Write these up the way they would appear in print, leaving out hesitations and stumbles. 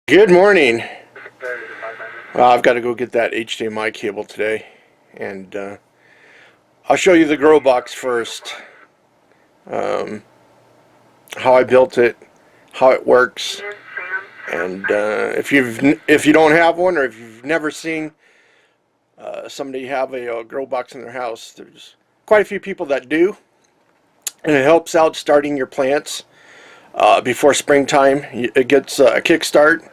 Good morning. I've got to go get that HDMI cable today, and I'll show you the grow box first. How I built it, how it works, and if you don't have one, or if you've never seen somebody have a grow box in their house, there's quite a few people that do, and it helps out starting your plants before springtime. It gets a kickstart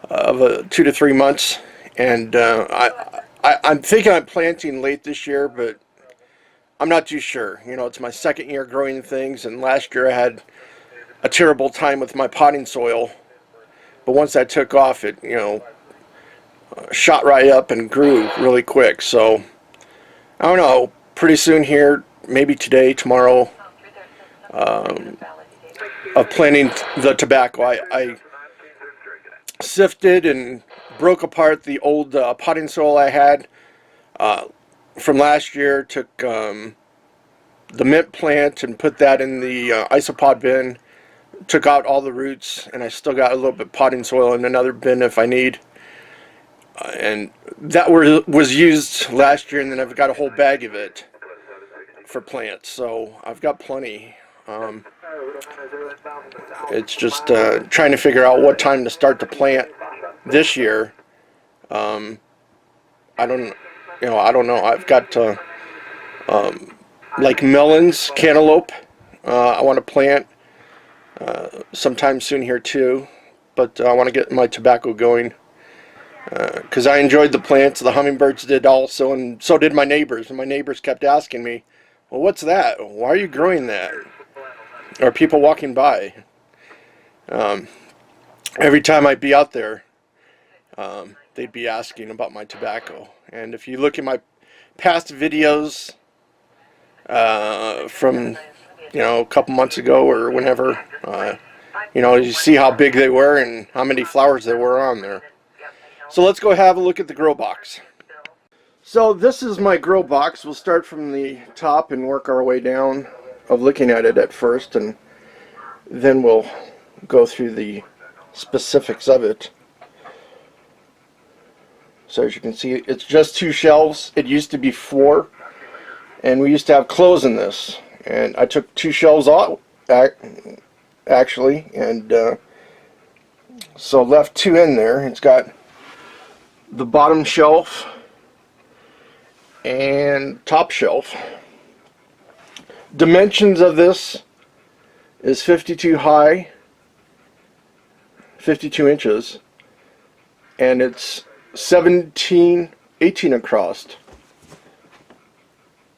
of 2 to 3 months, and I'm thinking I'm planting late this year, but I'm not too sure. You know, it's my second year growing things, and last year I had a terrible time with my potting soil, but once that took off, it shot right up and grew really quick. So I don't know, pretty soon here, maybe today, tomorrow, of planting the tobacco. I sifted and broke apart the old potting soil I had from last year. Took the mint plant and put that in the isopod bin. Took out all the roots, and I still got a little bit of potting soil in another bin if I need. And that was used last year, and then I've got a whole bag of it for plants. So I've got plenty. It's just trying to figure out what time to start to plant this year. I don't know. I've got like melons, cantaloupe. I want to plant sometime soon here too, but I want to get my tobacco going because I enjoyed the plants. The hummingbirds did also, and so did my neighbors. And my neighbors kept asking me, "Well, what's that? Why are you growing that?" Or people walking by. Every time I'd be out there, they'd be asking about my tobacco. And if you look at my past videos from a couple months ago or whenever, you see how big they were and how many flowers there were on there. So let's go have a look at the grow box. So this is my grow box. We'll start from the top and work our way down of looking at it at first, and then we'll go through the specifics of it. So as you can see, it's just 2 shelves. It used to be 4, and we used to have clothes in this. And I took 2 shelves out, actually, and so left 2 in there. It's got the bottom shelf and top shelf. Dimensions of this is 52 high, 52 inches, and it's 18 across.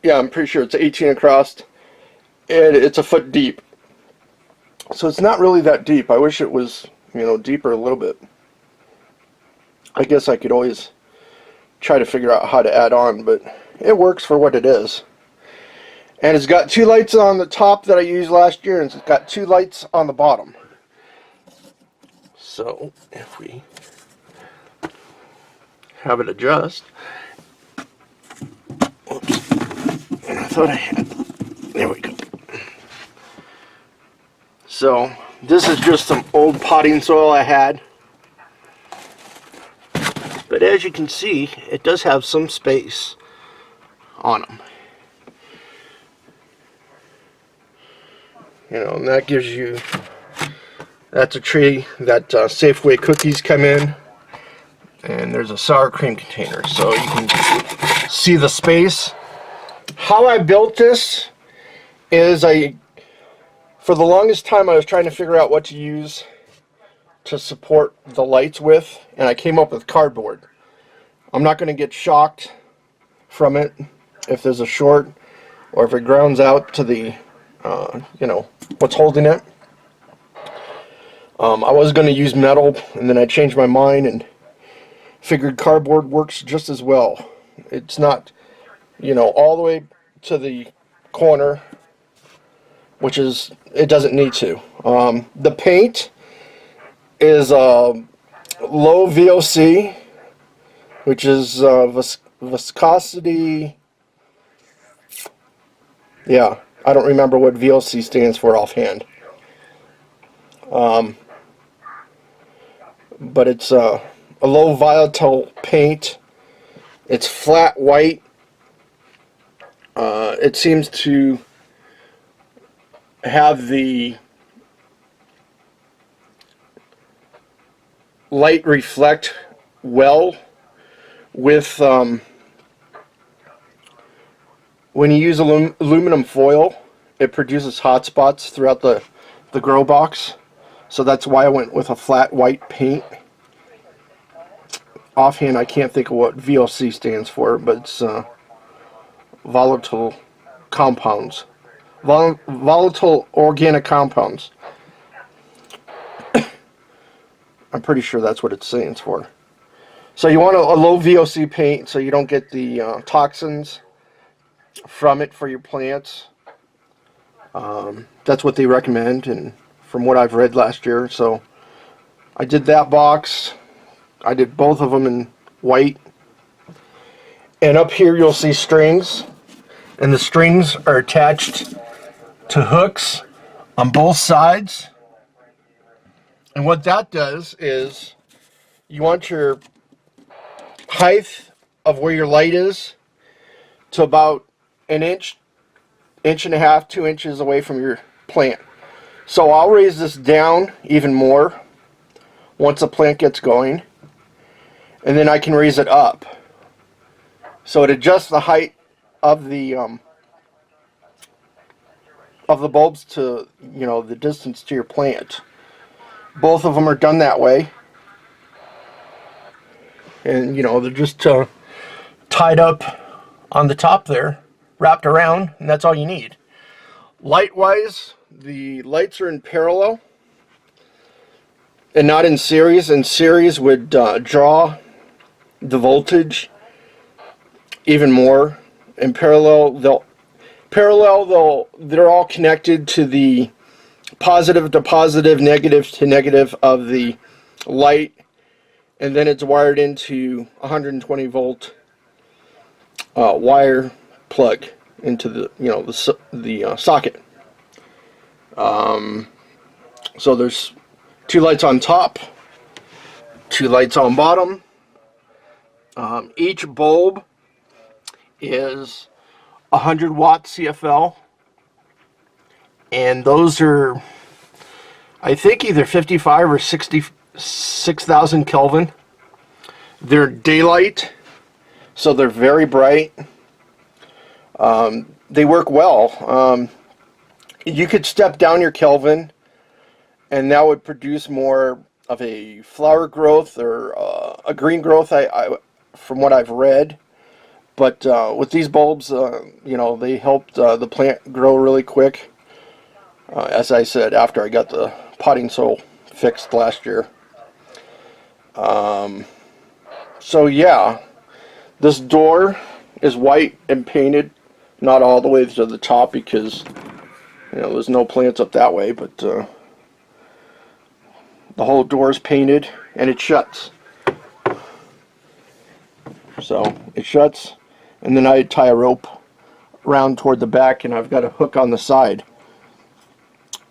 Yeah, I'm pretty sure it's 18 across, and it's a foot deep. So it's not really that deep. I wish it was, deeper a little bit. I guess I could always try to figure out how to add on, but it works for what it is. And it's got 2 lights on the top that I used last year, and it's got 2 lights on the bottom. So if we have it adjust, whoops, and I thought I had, there we go. So this is just some old potting soil I had, but as you can see, it does have some space on them. And that gives you, that's a tree that Safeway cookies come in, and there's a sour cream container, so you can see the space. How I built this is for the longest time I was trying to figure out what to use to support the lights with, and I came up with cardboard. I'm not going to get shocked from it if there's a short or if it grounds out to the what's holding it. I was going to use metal, and then I changed my mind and figured cardboard works just as well. It's not, all the way to the corner, which is, it doesn't need to. The paint is low VOC, which is viscosity. Yeah, I don't remember what VOC stands for offhand. but it's a low volatile paint. It's flat white. It seems to have the light reflect well with when you use aluminum foil, it produces hot spots throughout the grow box. So that's why I went with a flat white paint. Offhand, I can't think of what VOC stands for, but it's volatile compounds. Volatile organic compounds. I'm pretty sure that's what it stands for. So you want a low VOC paint so you don't get the toxins from it for your plants. That's what they recommend, and from what I've read last year. So I did that box. I did both of them in white. And up here you'll see strings, and the strings are attached to hooks on both sides. And what that does is you want your height of where your light is to about an inch, inch and a half, 2 inches away from your plant. So I'll raise this down even more once the plant gets going, and then I can raise it up. So it adjusts the height of the bulbs to, you know, the distance to your plant. Both of them are done that way, and you know, they're just tied up on the top there, wrapped around, and that's all you need. Light wise, the lights are in parallel and not in series. In series would draw the voltage even more. In parallel, they're all connected to the positive to positive, negative to negative of the light, and then it's wired into 120 volt wire plug into the, you know, the socket. So there's 2 lights on top, 2 lights on bottom. Each bulb is 100 watt CFL, and those are, I think, either 55 or 66,000 Kelvin. They're daylight, so they're very bright. They work well. You could step down your Kelvin, and that would produce more of a flower growth or a green growth, from what I've read. But with these bulbs, you know, they helped the plant grow really quick. As I said, after I got the potting soil fixed last year. So yeah, this door is white and painted, not all the way to the top because, you know, there's no plants up that way, but the whole door is painted and it shuts. So it shuts, and then I tie a rope around toward the back, and I've got a hook on the side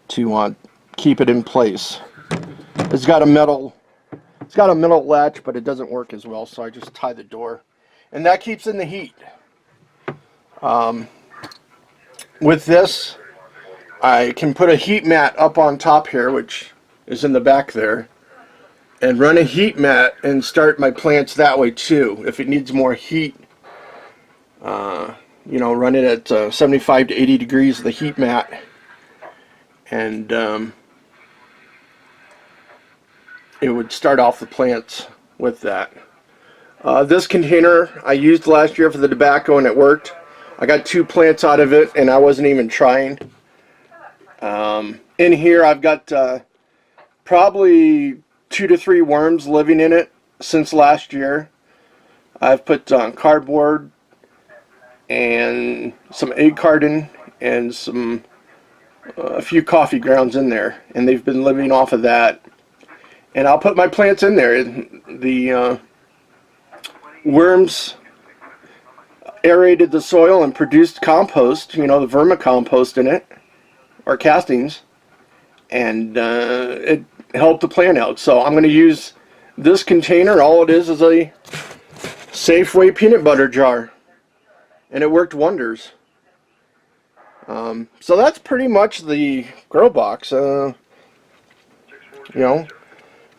to keep it in place. It's got a metal latch, but it doesn't work as well, so I just tie the door, and that keeps in the heat. With this, I can put a heat mat up on top here, which is in the back there, and run a heat mat and start my plants that way too. If it needs more heat, you know, run it at 75 to 80 degrees of the heat mat, and it would start off the plants with that. This container I used last year for the tobacco, and it worked. I got 2 plants out of it, and I wasn't even trying. In here I've got probably 2 to 3 worms living in it since last year. I've put cardboard and some egg carton and a few coffee grounds in there, and they've been living off of that. And I'll put my plants in there. The worms aerated the soil and produced compost, you know, the vermicompost in it, or castings, and it helped the plant out. So I'm going to use this container, all it is a Safeway peanut butter jar. And it worked wonders. So that's pretty much the grow box. You know,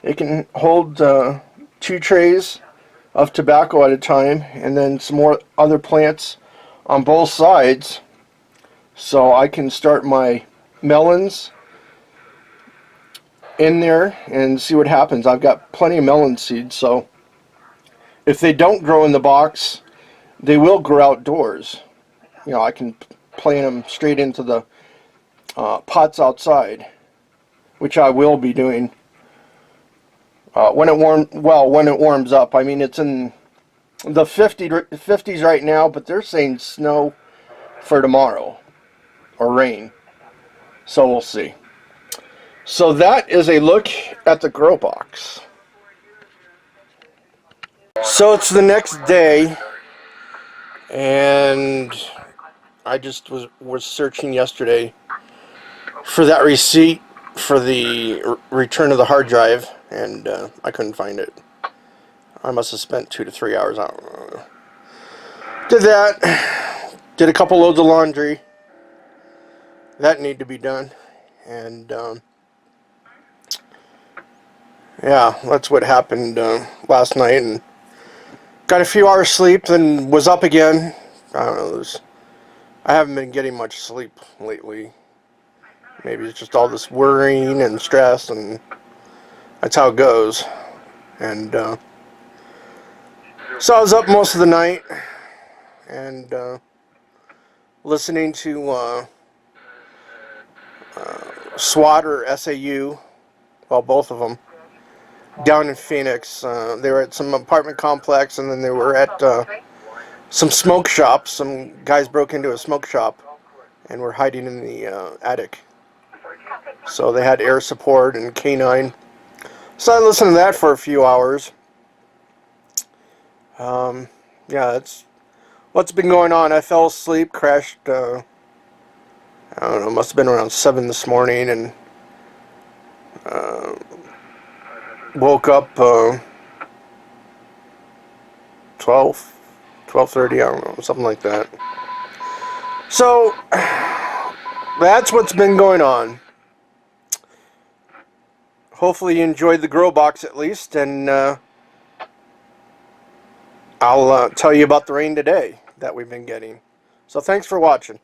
it can hold 2 trays of tobacco at a time, and then some more other plants on both sides. So I can start my melons in there and see what happens. I've got plenty of melon seeds, so if they don't grow in the box, they will grow outdoors. You know, I can plant them straight into the pots outside, which I will be doing when it warms up. I mean, it's in the 50s right now, but they're saying snow for tomorrow or rain, so we'll see. So that is a look at the grow box. So it's the next day, and I just was searching yesterday for that receipt for the return of the hard drive, and I couldn't find it. I must have spent 2 to 3 hours. I don't know. Did that. Did a couple loads of laundry. That need to be done, and yeah, that's what happened last night. And got a few hours sleep, then was up again. I don't know. I haven't been getting much sleep lately. Maybe it's just all this worrying and stress, and that's how it goes. And so I was up most of the night and listening to SWAT or SAU, well, both of them, down in Phoenix. They were at some apartment complex, and then they were at some smoke shops. Some guys broke into a smoke shop and were hiding in the attic. So they had air support and canine. So I listened to that for a few hours. Yeah, that's what's been going on. I fell asleep, crashed, I don't know, must have been around 7 this morning, and woke up 12:30, I don't know, something like that. So that's what's been going on. Hopefully you enjoyed the grow box at least, and I'll tell you about the rain today that we've been getting. So thanks for watching.